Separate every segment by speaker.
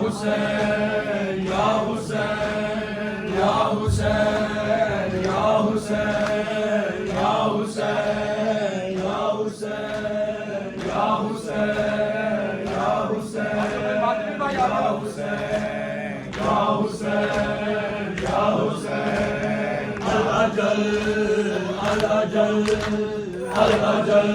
Speaker 1: حسین یا حسین یا حسین یا حسین یا حسین یا حسین یا حسین یا حسین یا حسین یا حسین یا حسین الاجل الاجل الاجل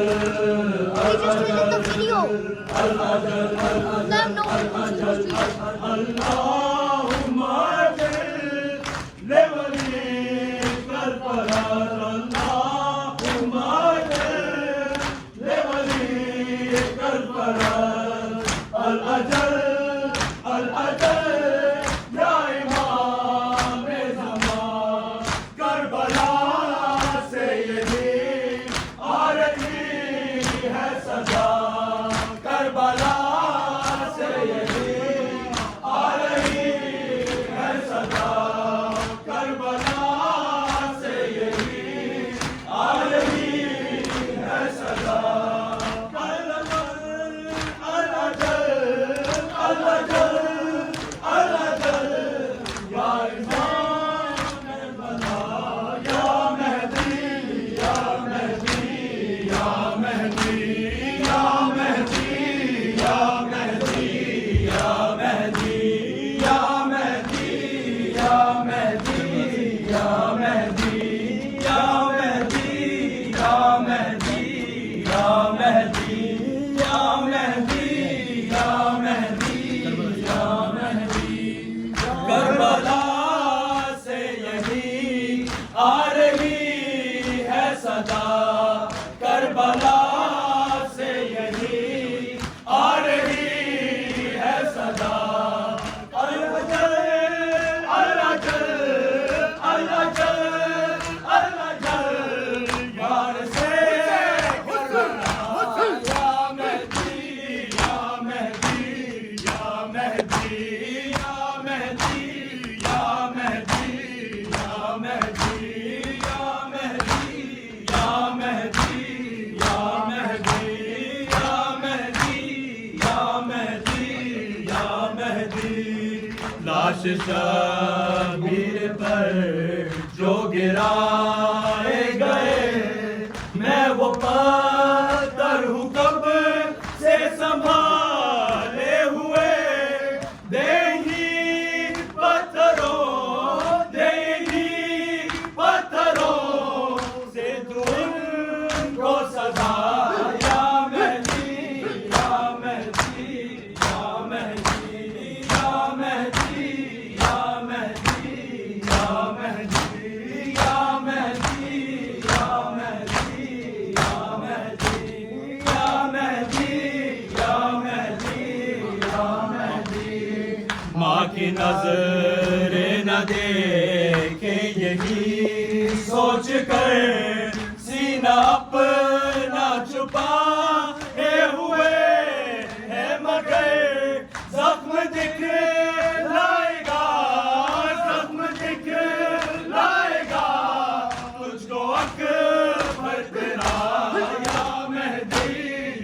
Speaker 1: اللهم اجل لولي كربلاء اللهم اجل لولي كربلاء الاجل الاجل يا امام زمان کربلا سے یہی آ رہی ہے صدا کربلا سے یہی آ رہی ہے صدا کربلا سے یہی آ رہی ہے صدا الاجل الاجل الاجل یا امام کربلا یا مہدی یا مہدی یا مہدی یا مہدی یا مہدی یا مہدی یا مہدی یا مہدی یا مہدی یا مہدی یا مہدی یا مہدی یا مہدی یا مہدی یا مہدی کربلا سے یہی آ رہی ہے صدا کربلا سے یہی آ رہی ہے صدا الاجل الاجل الاجل الاجل یار سے کربلا یا مہدی یا مہدی یا مہدی یا مہدی یا مہدی یا مہدی یا مہدی یا مہدی یا مہدی یا مہدی یا مہدی یا مہدی لاش شبیر پر جو گرائے گئے میں وہ پتھر ہوں کب سے سنبھالے ہوئے دیہی پتھروں سے تم کو سزا یا مہدی یا مہدی یا مہدی یا مہدی یا مہدی یا مہدی یا مہدی یا مہدی یا مہدی یا مہدی یا مہدی یا مہدی ماں کی نظر نہ دیکھے یہی سوچ کر سینہ اپنا چھپائے ہوئے ہے مگر زخم دکھلائے گا زخم دکھلائے گا تجھ کو اکبر تیرا یا مہدی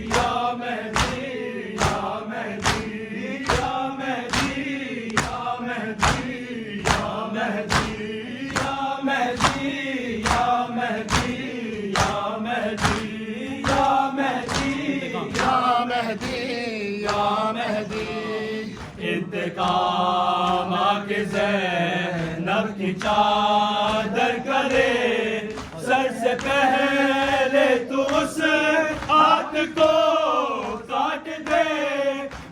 Speaker 1: یا مہدی یا مہدی یا مہدی یا مہدی یا مہدی یا مہدی یا مہدی یا مہدی یا مہدی یا مہدی یا مہدی انتقام کے زینب کی چادر کرے سر سے پہلے تو اس ہاتھ کو کاٹ دے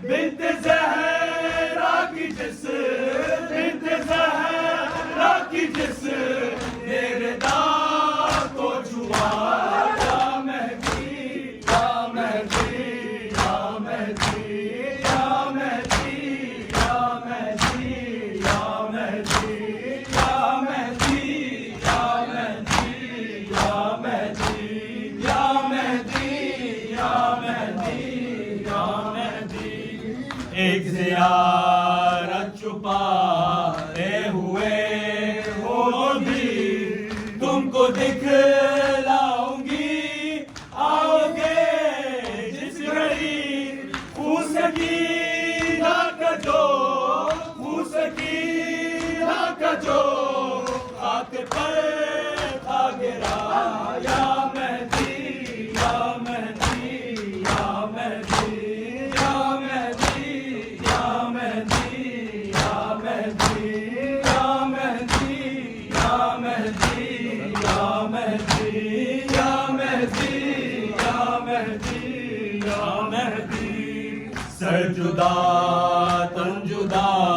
Speaker 1: بنت زہرا کی جس بنت زہرا کی جس میرے داغ کو چھوا یا مہدی یا مہدی یا مہدی یا مہدی یا مہدی یا مہدی یا مہدی یا مہدی یا مہدی یا مہدی یا مہدی یا مہدی ایک زیارت چھپائے ہوئے وہ بھی تم کو دکھلاؤں گی آؤ گے جس گھڑی سکینہ کا جو خاک پر تھا گرا یا مہدی یا مہدی یا مہدی یا مہدی یا مہدی یا مہدی یا مہدی یا مہدی یا مہدی یا مہدی یا مہدی یا مہدی سر جدا تن جدا